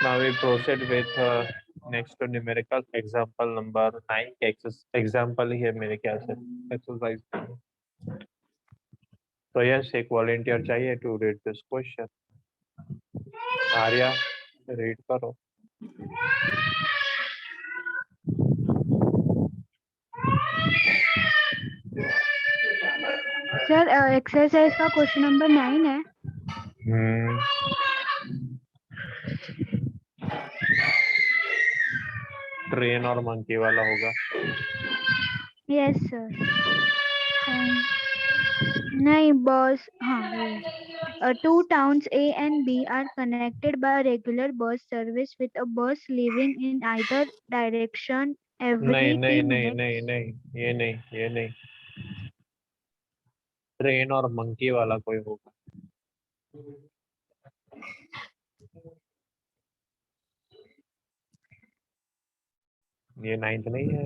Now we proceed with next to numerical example number 9 example ही है मेरे ख्याल से exercise। तो यस एक वॉलेंटियर चाहिए to read this question. Arya read करो। सर एक्सरसाइज का क्वेश्चन नंबर 9 है। ट्रेन और मंकी वाला होगा। Yes sir. नहीं बस हाँ two towns A and B are connected by a regular bus service with a bus leaving in either direction every नहीं 3 नहीं नहीं minutes. नहीं नहीं ये नहीं ट्रेन और मंकी वाला कोई होगा। ये 9th नहीं है।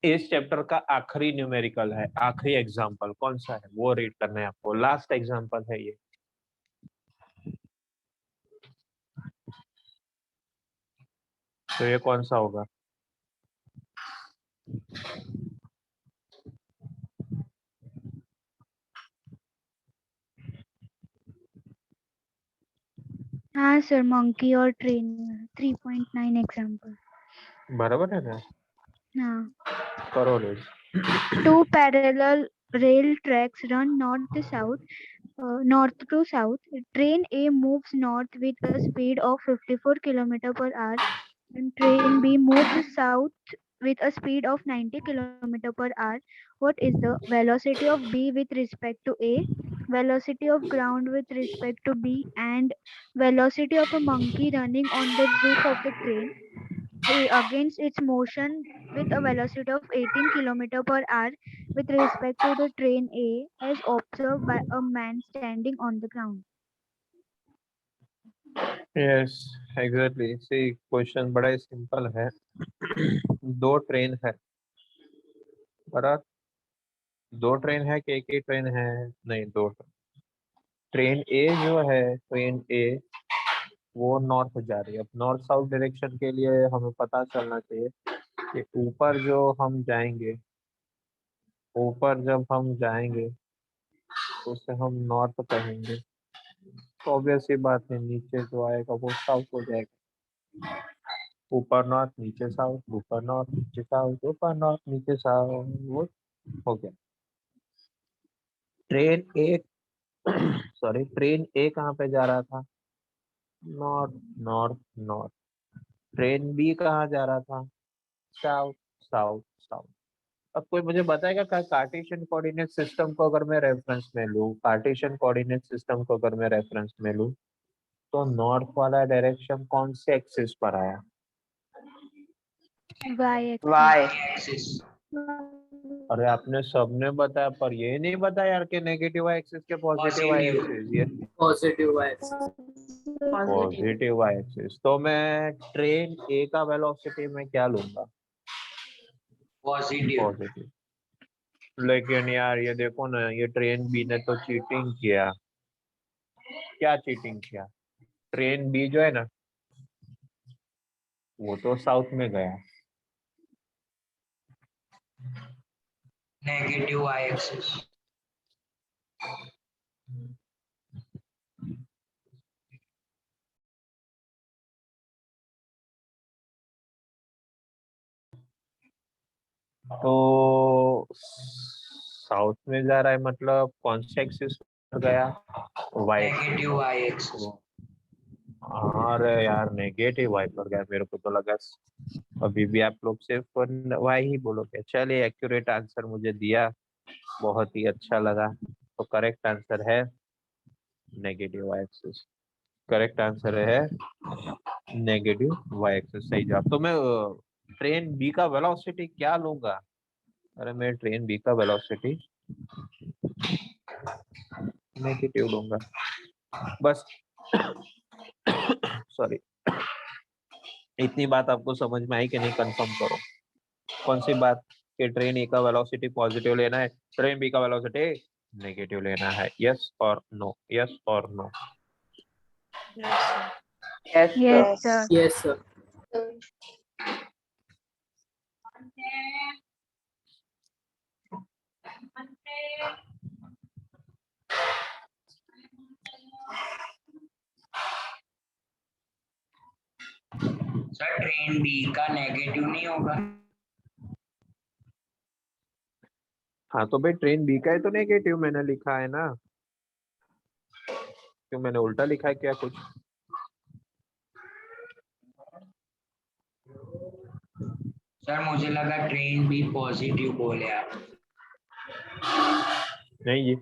इस चैप्टर का आखिरी न्यूमेरिकल है, आखिरी एग्जाम्पल कौन सा है वो रीड करना है आपको। लास्ट एग्जाम्पल है ये। तो ये कौन सा होगा? हाँ सर मंकी और ट्रेन 3.9 एग्जाम्पल बराबर है ना? हाँ। करो read. Two parallel rail tracks run north to south. Train A moves north with a speed of 54 km per hour and train B moves south with a speed of 90 km per hour. What is the velocity of B with respect to A, velocity of ground with respect to B, and velocity of a monkey running on the roof of the train against its motion with a velocity of 18 km per hour with respect to the train A as observed by a man standing on the ground? Yes exactly. See question बड़ा ही simple है। दो train है बराबर। दो train है कि एक ही ट्रेन है? नहीं, दो ट्रेन ए जो है, ट्रेन ए वो नॉर्थ जा रही है। अब नॉर्थ साउथ डायरेक्शन के लिए हमें पता चलना चाहिए कि ऊपर जो हम जाएंगे, ऊपर जब हम जाएंगे तो उसे हम नॉर्थ कहेंगे। तो ऑब्वियस ही बात है, नीचे जो आएगा वो साउथ हो जाएगा। ऊपर नॉर्थ नीचे साउथ, ऊपर नॉर्थ नीचे साउथ, ऊपर नॉर्थ नीचे साउथ, वो हो गया। Train A sorry train A कहाँ पे जा रहा था? North north north. Train B कहाँ जा रहा था? South south south. अब कोई मुझे बताएगा कार्टेशियन कोऑर्डिनेट सिस्टम को अगर मैं रेफरेंस में लूँ, कार्टेशियन कोऑर्डिनेट सिस्टम को अगर मैं रेफरेंस में लूँ तो नॉर्थ वाला डायरेक्शन कौन से एक्सिस पर आया? Y axis. अरे आपने सबने बताया पर ये नहीं बताया यार कि नेगेटिव वाई एक्सिस के पॉजिटिव वाई एक्सिस। ये positive Y axis. Positive Y axis. तो मैं ट्रेन ए का वेलोसिटी में क्या लूंगा? पॉजिटिव। लेकिन यार ये देखो ना, ये ट्रेन बी ने तो चीटिंग किया। क्या चीटिंग किया? ट्रेन बी जो है ना वो तो साउथ में गया। Negative Y axis. तो साउथ में जा रहा है मतलब कौन से एक्सिस पर गया? वाई। Negative Y axis. अरे यार नेगेटिव वाई पर गया, मेरे को तो लगा अभी भी आप लोग सिर्फ वाई ही बोलोगे। चलिए एक्यूरेट आंसर मुझे दिया, बहुत ही अच्छा लगा। तो करेक्ट आंसर है negative Y axis. Correct answer है नेगेटिव वाई एक्सिस, सही जवाब। तो मैं ट्रेन बी का वेलोसिटी क्या लूंगा? अरे मैं ट्रेन बी का वेलोसिटी नेगेटिव लूंगा बस। सॉरी, इतनी बात आपको समझ में आई कि नहीं? कंफर्म करो कौन सी बात कि ट्रेन ए का वेलोसिटी पॉजिटिव लेना है, ट्रेन बी का वेलोसिटी नेगेटिव लेना है। यस और नो, यस और no. Yes, Yes, sir. sir. Yes, sir. Sir train B का नेगेटिव नहीं होगा? हाँ तो भाई ट्रेन बी का है तो नेगेटिव मैंने लिखा है ना, क्यों मैंने उल्टा लिखा है क्या कुछ? सर मुझे लगा ट्रेन बी पॉजिटिव बोले आप। नहीं जी,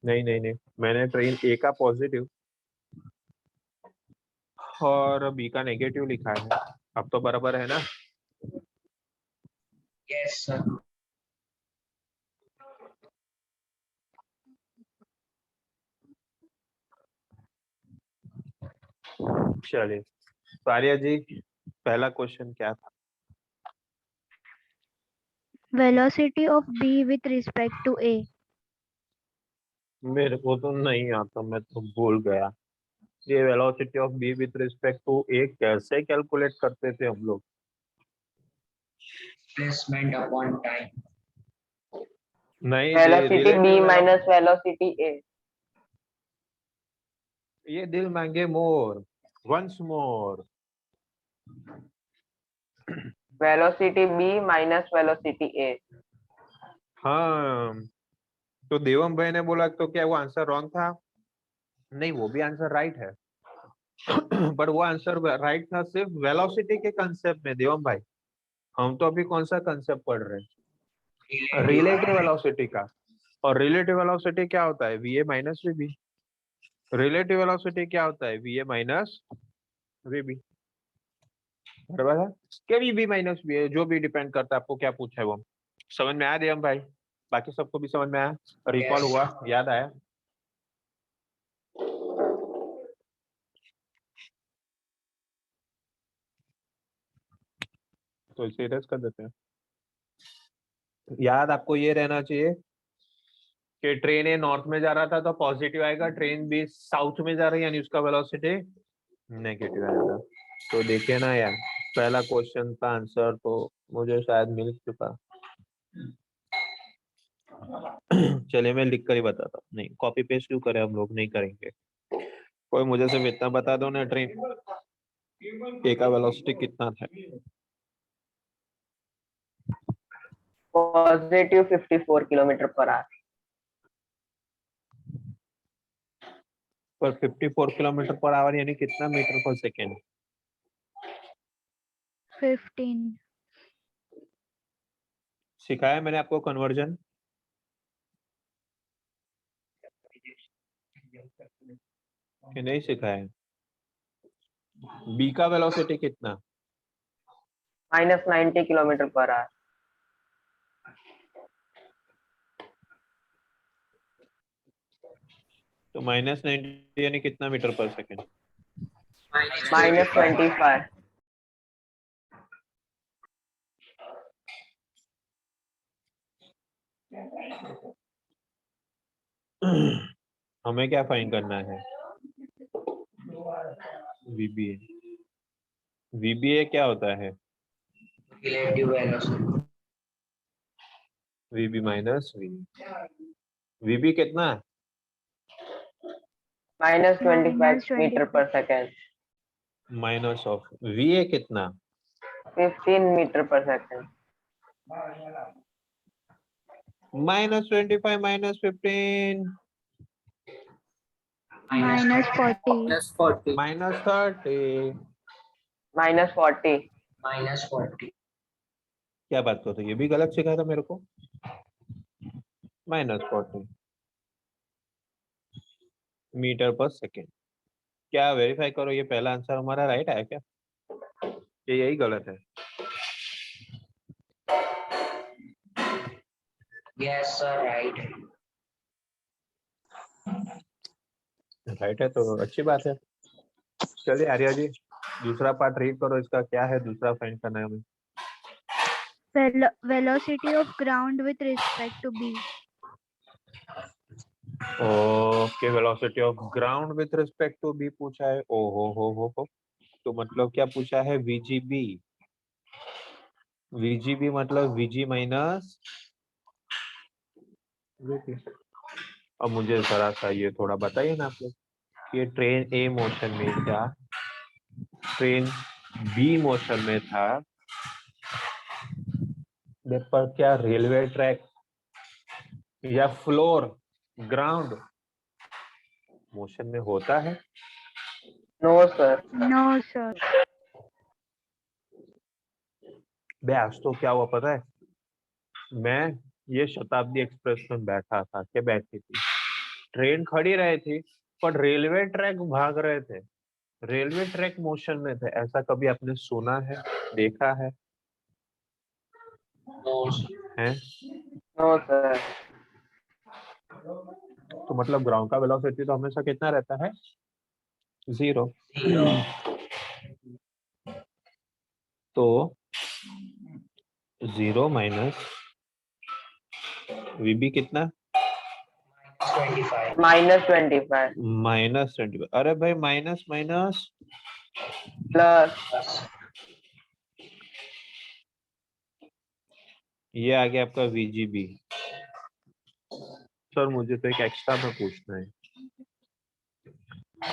नहीं, मैंने ट्रेन ए का पॉजिटिव और बी का नेगेटिव लिखा है। अब तो बराबर है ना? Yes sir. चलिए तो आर्या जी, पहला क्वेश्चन क्या था? Velocity of B with respect to A. मेरे को तो नहीं आता, मैं तो भूल गया। ये velocity of B with respect to A कैसे कैलकुलेट करते थे हम लोग? Displacement upon time. नहीं जी, Velocity B relative minus velocity A. ये दिल मांगे more, once more. Velocity B minus velocity A. हाँ तो देवम भाई ने बोला तो क्या वो आंसर रॉन्ग था? नहीं, वो भी आंसर राइट है। पर वो आंसर राइट था सिर्फ वेलोसिटी के कंसेप्ट में देवम भाई। हम तो अभी कौन सा कंसेप्ट पढ़ रहे हैं? रिलेटिव वेलोसिटी का। और रिलेटिव वेलोसिटी क्या होता है? वीए माइनस वीबी। रिलेटिव वेलोसिटी क्या होता है? वीए माइनस वीबी। बराबर है क्या? वीबी माइनस वी, जो भी डिपेंड करता है। आपको क्या पूछा है वो समझ में आया देवम भाई? बाकी सबको भी समझ में आया? Recall Yes. हुआ, याद आया? तो इसे इरेज कर देते हैं। याद आपको ये रहना चाहिए कि ट्रेन ए नॉर्थ में जा रहा था तो पॉजिटिव आएगा, ट्रेन बी साउथ में जा रही है यानी उसका वेलोसिटी नेगेटिव आएगा। तो देखिए ना यार, पहला क्वेश्चन का आंसर तो मुझे शायद मिल चुका। चलिए मैं लिख कर ही बताता हूँ। नहीं, कॉपी पेस्ट क्यों करें, हम लोग नहीं करेंगे। कोई मुझे सिर्फ इतना बता दो ना, ट्रेन ए का वेलोसिटी कितना था? Positive 54 kilometer per hour. पर 54 किलोमीटर पर आवर यानी कितना मीटर पर सेकेंड? 15. सिखाया मैंने आपको कन्वर्जन? कि नहीं सिखाया? बी का वेलोसिटी कितना? Minus 90 kilometer per hour. तो माइनस 90 यानी कितना मीटर पर सेकेंड? Minus 25. हमें क्या फाइंड करना है? वीबीए। वीबीए क्या होता है? Relative velocity. VB minus V. VB कितना है? Minus 25 Minus meter 25. per second. Minus of VA कितना? 15 meter per second. -25 -15 Minus 40. +40. -30। Minus 40. -40। क्या बात करते हो, ये भी गलत सिखाया था मेरे को। -40 मीटर पर सेकेंड। क्या वेरीफाई करो, ये पहला आंसर हमारा राइट है क्या? ये यही गलत है? यस सर राइट है। राइट है तो अच्छी बात है। चलिए आर्या जी, दूसरा पार्ट रीड करो, इसका क्या है दूसरा फाइंड करना है हमें? Velocity of ground with respect to B. Okay, velocity of ground with respect to B पूछा है। ओ हो, तो मतलब क्या पूछा है? वीजीबी। वीजीबी मतलब वीजी माइनस। अब मुझे जरा सा ये थोड़ा बताइए ना आप लोग, ये ट्रेन ए मोशन में था, ट्रेन बी मोशन में था, पर क्या रेलवे ट्रैक या फ्लोर ग्राउंड मोशन में होता है? No sir. No, sir. बे आज तो क्या हुआ पता है, मैं ये शताब्दी एक्सप्रेस में बैठा था, क्या बैठी थी, ट्रेन खड़ी रही थी पर रेलवे ट्रैक भाग रहे थे, रेलवे ट्रैक मोशन में थे। ऐसा कभी आपने सुना है, देखा है? हैं? No sir. तो मतलब ग्राउंड का वेलोसिटी तो हमेशा कितना रहता है? 0। तो 0 माइनस वीबी कितना? -25. -25 -25। अरे भाई माइनस माइनस प्लस। ये आ गया आपका वीजीबी। सर मुझे तो एक एक्स्ट्रा में पूछना है,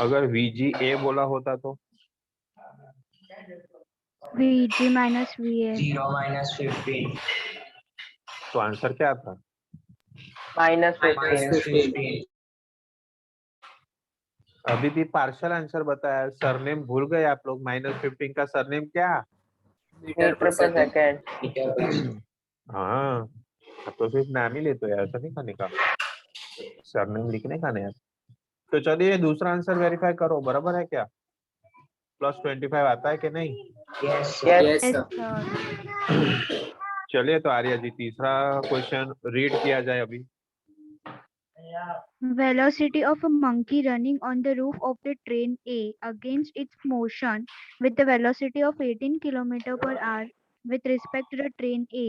अगर वीजी ए बोला होता तो? VG minus VA. 0 -15. तो आंसर क्या था? -15। -15. अभी भी पार्शियल आंसर बताया, सरनेम भूल गए आप लोग। -15 का सरनेम क्या? मीटर पर सेकेंड। मीटर पर हाँ, अब तो सिर्फ नाम ही लेते हो, ऐसा नहीं करने का, सरनेम लिखने का नहीं। तो चलिए दूसरा आंसर वेरीफाई करो, बराबर है क्या? +25 आता है कि नहीं? Yes yes. Yes, sir. चलिए तो आर्या जी तीसरा क्वेश्चन रीड किया जाए अभी। Velocity of a monkey running on the roof of the train A against its motion with the velocity of 18 km per hour with respect to the train A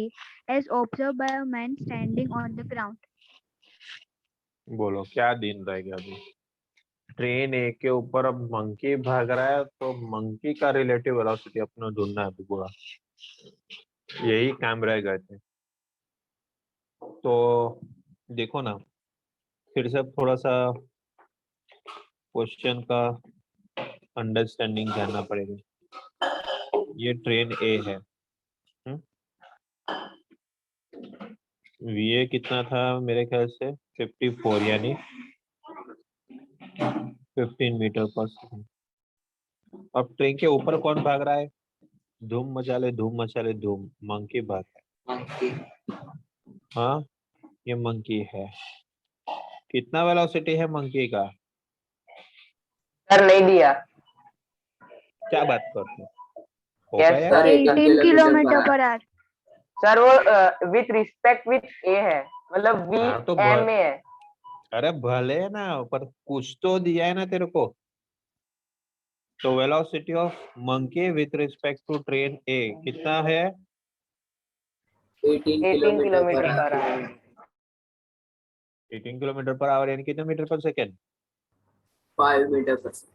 as observed by a man standing on the ground. बोलो क्या दिन रहेगा अभी? Train ए के ऊपर अब monkey भाग रहा है, तो मंकी का रिलेटिव वेलोसिटी अपना ढूंढना है अभी पूरा, यही काम रह गए थे। तो देखो ना, फिर से थोड़ा सा क्वेश्चन का अंडरस्टैंडिंग करना पड़ेगा। ये ट्रेन ए है, वीए कितना था मेरे ख्याल से 54, यानी 15 मीटर पर सेकंड। अब ट्रेन के ऊपर कौन भाग रहा है? धूम मचाले धूम मचाले धूम, मंकी भाग रहा मंकी है। हाँ, ये मंकी है। कितना वेलोसिटी है मंकी का? सर नहीं दिया। क्या बात करते हो? हो यस गया? Sir. 18 km per hour. Sir वो विथ रिस्पेक्ट विथ ए है, मतलब वी हाँ तो एम ए है। अरे भले ना, पर कुछ तो दिया है ना तेरे को। तो velocity of monkey with respect to train A कितना है? 18 kilometre per hour. 18 kilometre per hour, यानी कितने मीटर पर सेकेंड? 5 मीटर पर सेकंड।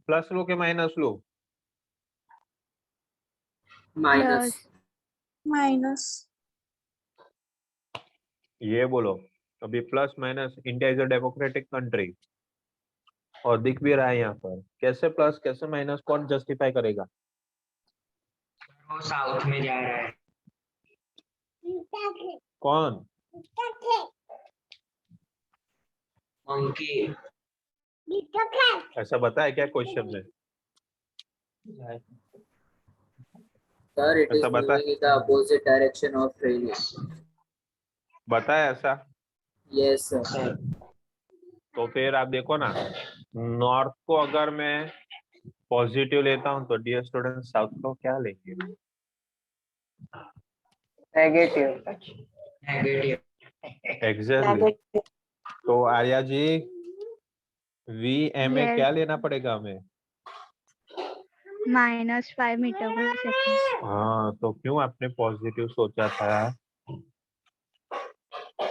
प्लस लो के माइनस लो? माइनस। माइनस। ये बोलो अभी plus minus. India is a democratic country और दिख भी रहा है यहाँ पर, कैसे प्लस कैसे माइनस कौन जस्टिफाई करेगा? वो साउथ में जा रहा है। कौन? मंकी ऐसा बताया क्या क्वेश्चन में? Sir, it is ऐसा बता, moving in the opposite direction of train. बताया ऐसा? Yes, sir. सर तो फिर आप देखो ना, नॉर्थ को अगर मैं पॉजिटिव लेता हूँ तो डियर स्टूडेंट साउथ को क्या लेंगे? नेगेटिव। Negative exactly. तो Arya ji V M A Yes. क्या लेना पड़ेगा हमें? -5 meter per second. हाँ, तो क्यों आपने पॉजिटिव सोचा था?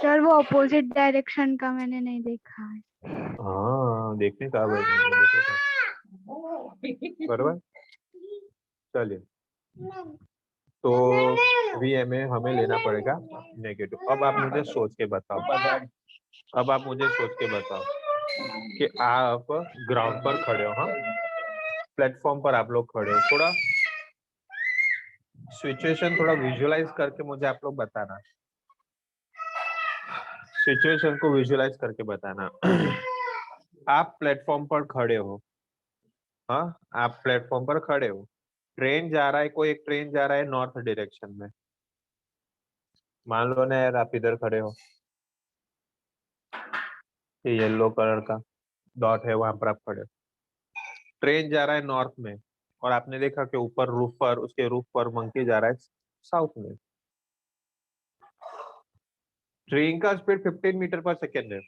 सर वो अपोजिट डायरेक्शन का मैंने नहीं देखा है। हाँ देखने का भाई, बराबर। चलिए, तो VMA हमें लेना पड़ेगा नेगेटिव। अब आप मुझे सोच के बताओ, कि आप ग्राउंड पर खड़े हो, हाँ प्लेटफॉर्म पर आप लोग खड़े हो, थोड़ा सिचुएशन थोड़ा विजुअलाइज करके मुझे आप लोग बताना, सिचुएशन को विजुअलाइज करके बताना। आप प्लेटफॉर्म पर खड़े हो, हाँ आप प्लेटफॉर्म पर खड़े हो, ट्रेन जा रहा है, कोई एक ट्रेन जा रहा है नॉर्थ डायरेक्शन में, मान लो ना यार आप इधर खड़े हो, ये येलो कलर का डॉट है वहां पर आप खड़े हो, ट्रेन जा रहा है नॉर्थ में, और आपने देखा कि ऊपर रूफ पर, उसके रूफ पर मंकी जा रहा है साउथ में। ट्रेन का स्पीड 15 मीटर पर सेकेंड है,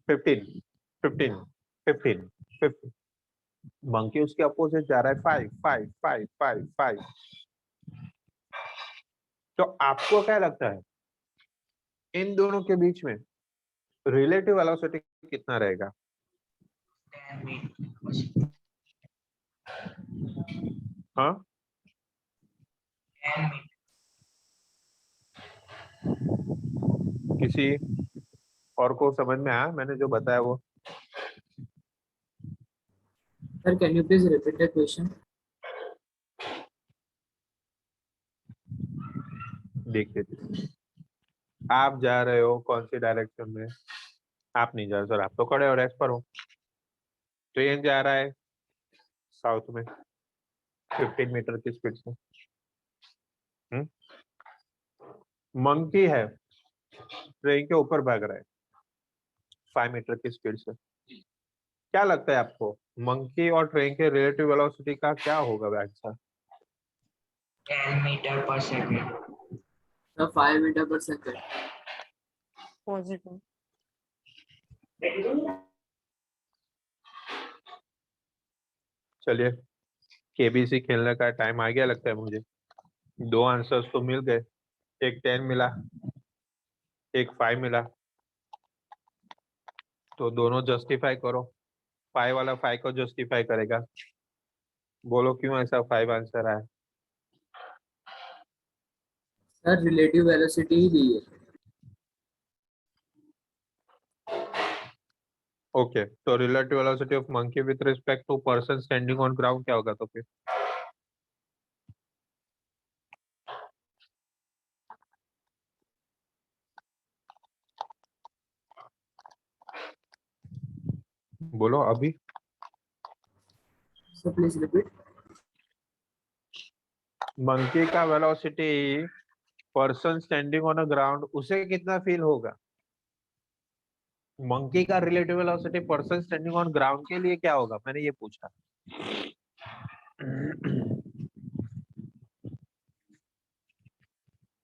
15 15 15 15। मंकी उसके अपोजिट जा रहा है 5 5 5 5 5। तो आपको क्या लगता है इन दोनों के बीच में रिलेटिव वेलोसिटी कितना रहेगा? 10 मीटर हाँ 10 मीटर किसी और को समझ में आया मैंने जो बताया वो? Sir, can you please repeat the question? देखिए, आप जा रहे हो कौन सी डायरेक्शन में? आप नहीं जा रहे सर, आप तो खड़े हो, रेस्ट पर हो। ट्रेन जा रहा है साउथ में 15 मीटर की स्पीड से। मंकी है ट्रेन के ऊपर भाग रहा है 5 मीटर की स्पीड से। क्या लगता है आपको मंकी और ट्रेन के रिलेटिव वेलोसिटी का क्या होगा आंसर? 10 मीटर पर second. Sir, 5 meter per second. Positive. चलिए, KBC खेलने का टाइम आ गया लगता है मुझे। 2 आंसर्स तो मिल गए, एक 10 मिला, एक 5 मिला, तो दोनों जस्टिफाई करो। 5 वाला 5 को जस्टिफाई करेगा, बोलो क्यों ऐसा 5 आंसर आया? Sir, relative velocity ही दी है। ओके, तो relative velocity of monkey with respect to person standing on ground क्या होगा? तो फिर बोलो अभी। So please repeat. मंकी का velocity person standing on a ground, उसे कितना फील होगा? मंकी का relative velocity person standing on ground के लिए क्या होगा, मैंने ये पूछा।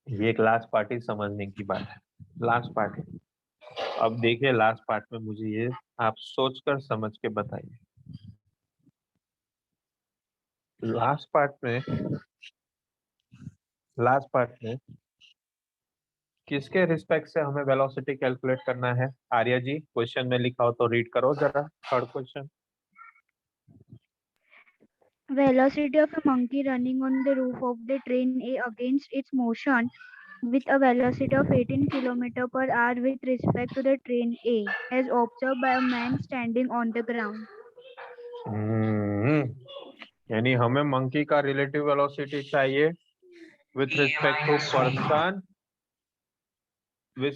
ये एक लास्ट पार्टी समझने की बात है, लास्ट पार्टी। अब देखिए लास्ट पार्ट में मुझे ये आप सोचकर समझ के बताइए। लास्ट पार्ट में किसके रिस्पेक्ट से हमें वेलोसिटी कैलकुलेट करना है? आर्या जी क्वेश्चन में लिखा हो तो रीड करो जरा, third question. Velocity of a monkey running on the roof of the train A against its motion with a velocity of 18 km per hour with respect to the train A, as observed by a man standing on the ground. यानी हमें monkey का relative velocity चाहिए with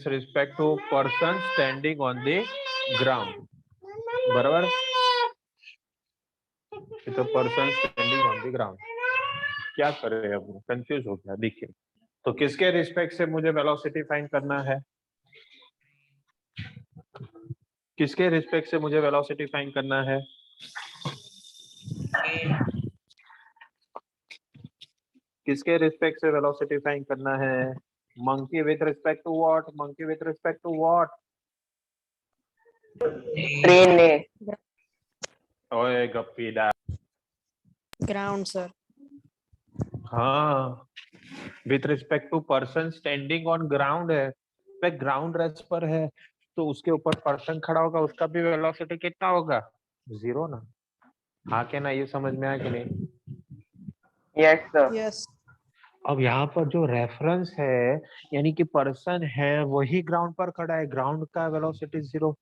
respect to person, standing on the ground, बराबर? तो person standing on the ground, क्या करे अब confuse हो गया। देखिए, तो किसके रिस्पेक्ट से मुझे वेलोसिटी फाइंड करना है? किसके रिस्पेक्ट से मुझे वेलोसिटी फाइंड करना है? किसके रिस्पेक्ट से वेलोसिटी फाइंड करना है? Monkey with respect to what? Monkey with respect to what? Train ने। ओए गप्पीदा। Ground sir. हाँ, with respect to person standing on ground है, रिस्पेक्ट ग्राउंड रेस्ट पर है तो उसके ऊपर पर्सन खड़ा होगा, उसका भी वेलोसिटी कितना होगा? 0 ना। हाँ क्या ना, ये समझ में आया कि नहीं? Yes sir. Yes. अब यहाँ पर जो रेफरेंस है यानी कि पर्सन है वही ग्राउंड पर खड़ा है, ग्राउंड का वेलोसिटी 0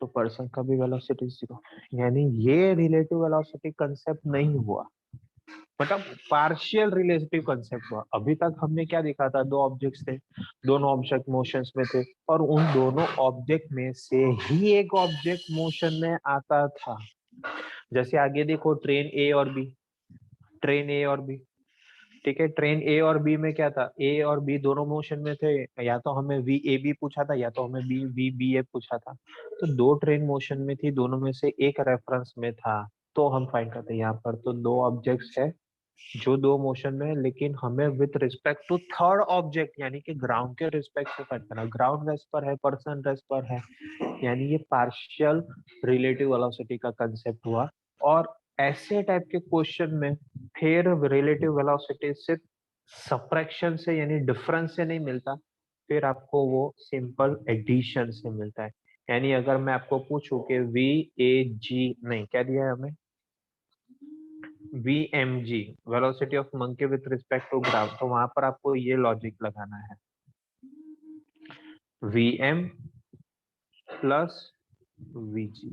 तो पर्सन का भी वेलोसिटी 0, यानी ये रिलेटिव वेलोसिटी कंसेप्ट नहीं हुआ, मतलब पार्शियल रिलेटिव कंसेप्ट हुआ। अभी तक हमने क्या देखा था? दो ऑब्जेक्ट्स थे, दोनों ऑब्जेक्ट मोशंस में थे और उन दोनों ऑब्जेक्ट में से ही एक ऑब्जेक्ट मोशन में आता था। जैसे आगे देखो, ट्रेन ए और बी, ट्रेन ए और बी, ठीक है। ट्रेन ए और बी में क्या था? ए और बी दोनों मोशन में थे, या तो हमें वी ए बी पूछा था या तो हमें बी वी बी ए पूछा था। तो दो ट्रेन मोशन में थी, दोनों में से एक रेफरेंस में था, तो हम फाइंड करते हैं। यहाँ पर तो दो ऑब्जेक्ट्स है जो दो मोशन में है, लेकिन हमें with respect to third object यानी कि ग्राउंड के रिस्पेक्ट से फाइंड करना। ग्राउंड रेस्ट पर है, पर्सन रेस्ट पर है, यानी ये पार्शियल रिलेटिव वेलोसिटी का कंसेप्ट हुआ। और ऐसे टाइप के क्वेश्चन में फिर रिलेटिव वेलोसिटी सिर्फ सब्ट्रैक्शन से यानी डिफरेंस से नहीं मिलता, फिर आपको वो सिंपल एडिशन से मिलता है। यानी अगर मैं आपको पूछूं कि वी ए जी, नहीं क्या दिया है हमें, V M G, velocity of monkey with respect to ground, तो वहां पर आपको ये लॉजिक लगाना है, V M plus V G.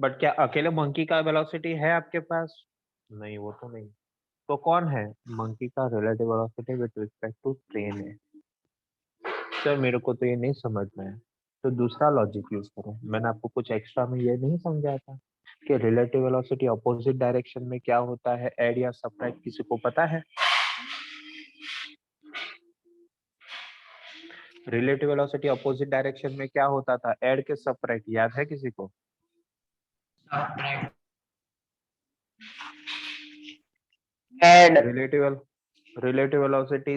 But क्या अकेले मंकी का वेलोसिटी है आपके पास? नहीं, वो तो नहीं। तो कौन है? मंकी का relative velocity with respect to train है। सर मेरे को तो ये नहीं समझ में है, तो दूसरा लॉजिक यूज करो। मैंने आपको कुछ एक्स्ट्रा में ये नहीं समझाया था कि रिलेटिव वेलोसिटी अपोजिट डायरेक्शन में क्या होता है, ऐड या सबट्रैक्ट, किसी को पता है? रिलेटिव वेलोसिटी अपोजिट डायरेक्शन में क्या होता था, ऐड के सबट्रैक्ट, याद है किसी को? Subtract. Add. Relative velocity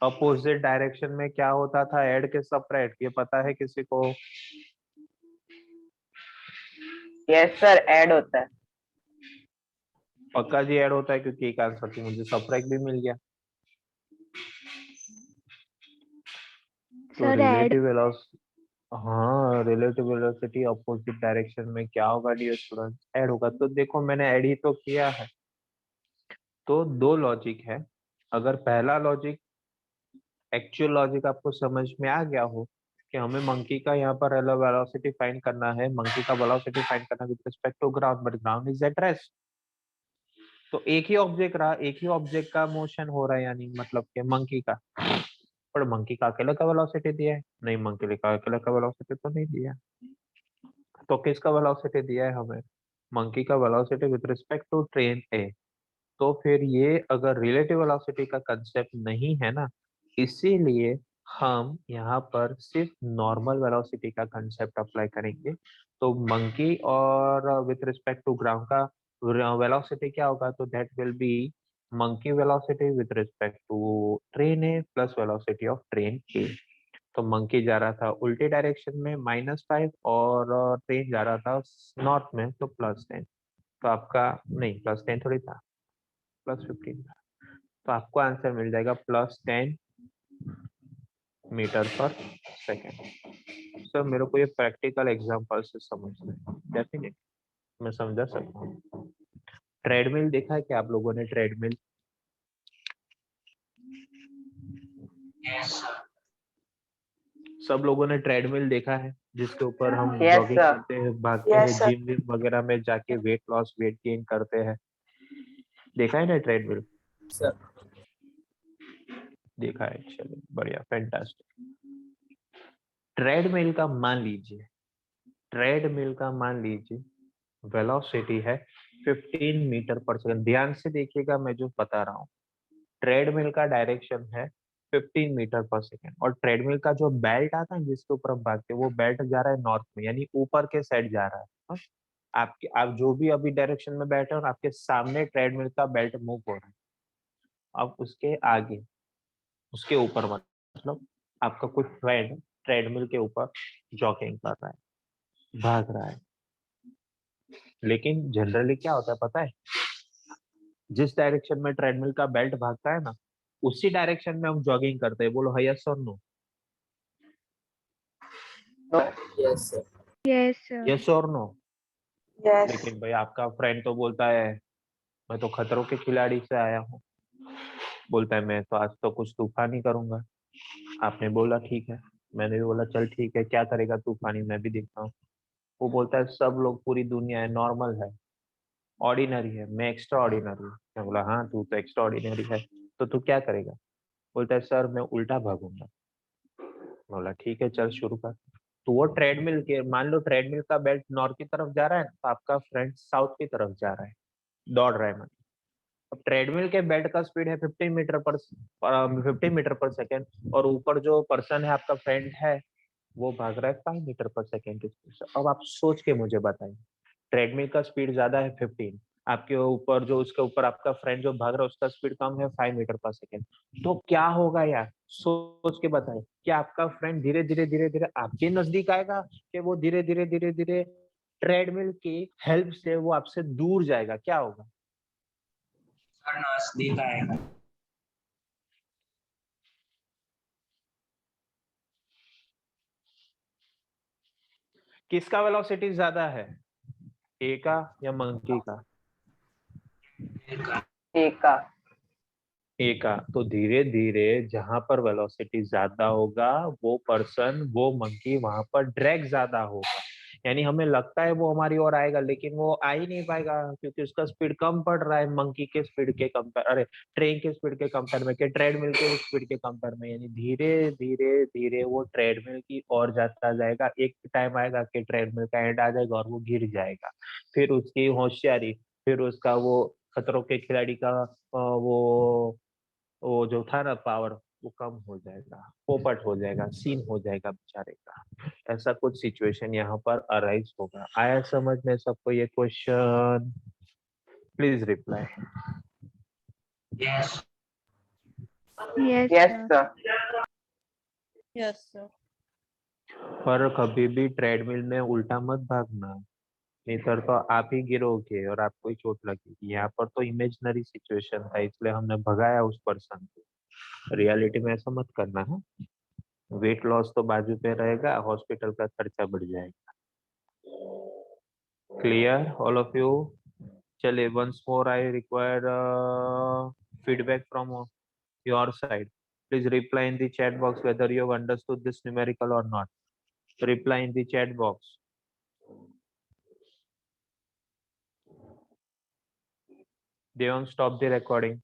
opposite direction में क्या होता था, ऐड के सबट्रैक्ट, ये पता है किसी को? यस सर, ऐड होता है। पक्का जी ऐड होता है, क्योंकि एक आंसर थी, मुझे सबट्रैक्ट भी मिल गया। तो सर ऐड। रिलेटिव वेलोसिटी, हाँ रिलेटिव वेलोसिटी अपोजिट डायरेक्शन में क्या होगा डियर स्टूडेंट? ऐड होगा। तो देखो मैंने ऐड ही तो किया है। तो दो लॉजिक है। अगर पहला लॉजिक, एक्चुअल लॉजिक आपको समझ में आ गया हो कि हमें मंकी का यहाँ पर वेलोसिटी फाइंड करना है, मंकी का वेलोसिटी फाइंड करना with respect to ground, but ground is at rest, तो एक ही ऑब्जेक्ट रहा, एक ही ऑब्जेक्ट का मोशन हो रहा है, यानी मतलब कि मंकी का। पर मंकी का अकेले का वेलोसिटी दिया है? नहीं, मंकी का अकेले का वेलोसिटी तो नहीं दिया। तो किसका वेलोसिटी दिया है हमें? मंकी का velocity with respect to train A. तो फिर ये अगर रिलेटिव वेलोसिटी का कंसेप्ट नहीं है ना, इसीलिए हम यहाँ पर सिर्फ नॉर्मल वेलोसिटी का कंसेप्ट अप्लाई करेंगे। तो मंकी और विथ रिस्पेक्ट टू ग्राउंड का वेलोसिटी क्या होगा? तो that will be monkey velocity with respect to train A plus velocity of train A. तो मंकी जा रहा था उल्टे डायरेक्शन में -5 और ट्रेन जा रहा था नॉर्थ में, तो +10। तो आपका नहीं, +10 थोड़ी था, +15 था। तो आपको आंसर मिल जाएगा +10 मीटर पर सेकेंड। सर मेरे को ये प्रैक्टिकल एग्जांपल से समझना है, डेफिनेट मैं समझा सकता हूँ। ट्रेडमिल देखा है क्या आप लोगों ने? Treadmill Yes, sir. सब लोगों ने ट्रेडमिल देखा है, जिसके ऊपर हम Yes, जॉगिंग sir. करते हैं, भागते Yes, हैं, sir. जिम विम वगैरह में जाके वेट लॉस वेट गेन करते हैं। देखा है ना ट्रेडमिल? सर देखा है, चलो बढ़िया, फैंटास्टिक। ट्रेडमिल का मान लीजिए, ट्रेडमिल का मान लीजिए वेलोसिटी है 15 मीटर पर सेकंड। ध्यान से देखिएगा मैं जो बता रहा हूँ। ट्रेडमिल का डायरेक्शन है 15 मीटर पर सेकंड, और ट्रेडमिल का जो बेल्ट आता है जिसके ऊपर हम भागते हैं, वो बेल्ट जा रहा है नॉर्थ में, यानी ऊपर के साइड जा रहा है। हाँ? आपके आप जो भी अभी डायरेक्शन में बैठे हो, आपके सामने ट्रेडमिल का बेल्ट मूव हो रहा है। अब उसके आगे, उसके ऊपर मतलब आपका कोई फ्रेंड ट्रेडमिल के ऊपर जॉगिंग कर रहा है, भाग रहा है। लेकिन जनरली क्या होता है पता है? जिस डायरेक्शन में ट्रेडमिल का बेल्ट भागता है ना, उसी डायरेक्शन में हम जॉगिंग करते हैं। बोलो है यस और no? No. Yes, sir. Yes, sir. Yes और नो? Yes. लेकिन भाई आपका फ्रेंड तो बोलता है मैं तो खतरों के खिलाड़ी से आया हूँ, बोलता है मैं तो आज तो कुछ तूफानी करूंगा। आपने बोला ठीक है, मैंने भी बोला चल ठीक है, क्या करेगा तूफानी, मैं भी देखता हूँ। वो बोलता है सब लोग, पूरी दुनिया है, नॉर्मल है, ऑर्डिनरी है, मैं एक्स्ट्रा ऑर्डिनरी हूँ। मैं बोला हाँ तू तो एक्स्ट्रा ऑर्डिनरी है, तो तू क्या करेगा? बोलता है सर मैं उल्टा भागूंगा। बोला ठीक है चल शुरू कर। तो वो ट्रेडमिल के, मान लो ट्रेडमिल का बेल्ट नॉर्थ की तरफ जा रहा है, तो आपका फ्रेंड साउथ की तरफ जा रहा है, दौड़ रहा है। मतलब अब ट्रेडमिल के बेल्ट का स्पीड है 50 मीटर पर सेकेंड, और ऊपर जो पर्सन है आपका फ्रेंड है वो भाग रहा है 5 मीटर पर सेकेंड की स्पीड से। अब आप सोच के मुझे बताइए, ट्रेडमिल का स्पीड ज्यादा है 15, आपके ऊपर जो उसके ऊपर आपका फ्रेंड जो भाग रहा है उसका स्पीड कम है 5 मीटर पर सेकेंड, तो क्या होगा यार? सोच के बताइए, क्या आपका फ्रेंड धीरे धीरे आपके नजदीक आएगा, कि वो धीरे धीरे ट्रेडमिल की हेल्प से वो आपसे दूर जाएगा? क्या होगा? सर नजदीक आएगा। किसका वेलोसिटी ज्यादा है, ए का या मंकी का? एक का। ए का। तो धीरे धीरे जहां पर वेलोसिटी ज्यादा होगा वो पर्सन, वो मंकी, वहां पर ड्रैग ज्यादा होगा। यानी हमें लगता है वो हमारी ओर आएगा, लेकिन वो आ ही नहीं पाएगा क्योंकि उसका स्पीड कम पड़ रहा है मंकी के स्पीड के कंपेयर, अरे ट्रेन के स्पीड के कंपेयर में, के ट्रेडमिल के स्पीड के कंपेयर में। यानी धीरे धीरे वो ट्रेडमिल की ओर जाता जाएगा। एक टाइम आएगा कि ट्रेडमिल का एंड आ जाएगा और वो गिर जाएगा। फिर उसकी होशियारी, फिर उसका वो खतरों के खिलाड़ी का वो जो था ना पावर, वो कम हो जाएगा, पोपट हो जाएगा, सीन हो जाएगा बेचारे का। ऐसा कुछ सिचुएशन यहाँ पर अराइज होगा। आया समझ में सबको ये question? Please reply. Yes. Yes, Yes, sir. sir. Yes, sir. पर कभी भी ट्रेडमिल में उल्टा मत भागना, नहीं तो आप ही गिरोगे और आपको ही चोट लगेगी। यहाँ पर तो इमेजिनरी सिचुएशन था इसलिए हमने भगाया उस पर्सन को, रियलिटी में ऐसा मत करना है। वेट लॉस तो बाजू पे रहेगा, हॉस्पिटल का खर्चा बढ़ जाएगा। Clear all of you? चलिए once more I require feedback from your side. Please reply in the chat box whether you have understood this numerical or not. Reply in the chat box. Devang, stop the recording.